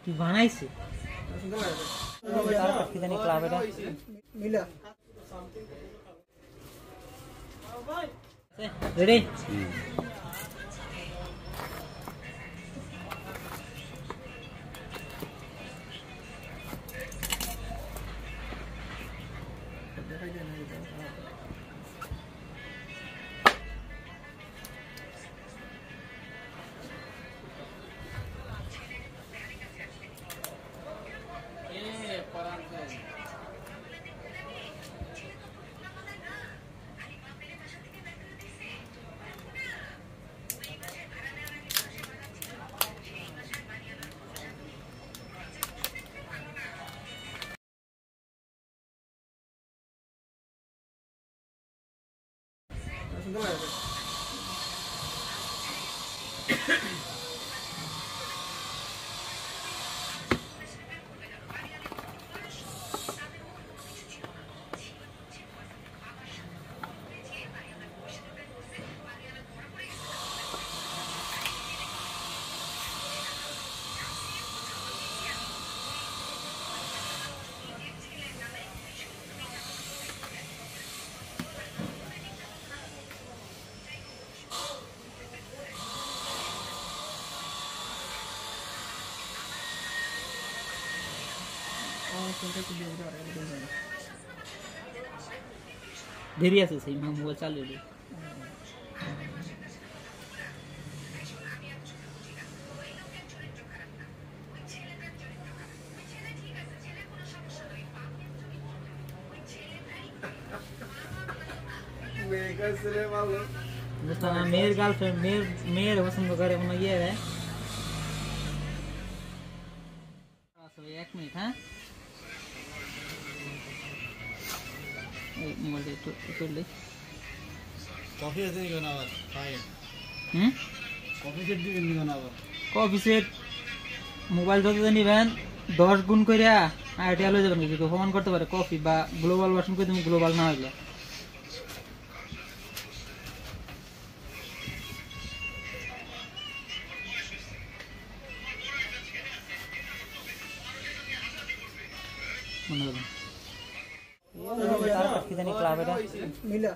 কি বানাইছে কি জানি ক্লাব এটা মিলা রেডি দেরি আছে সেই মোবাইল চালিয়ে দিই मेरे गर्लफ्रेंड मेरे पसंद करे ये है 1 मिनट हाँ मोबाइल कर ले कॉफी ऐसे नहीं बना कॉफी सेट भी नहीं बना कॉफी सेट मोबाइल যত জানি ভ্যান 10 গুণ কইরা আইডিয়া লয়ে যাবেন যদি ফোন করতে পারে কফি বা গ্লোবাল ভার্সন কই তুমি গ্লোবাল না হইলে মনে হবে ये तार की जानी क्लाब है मिला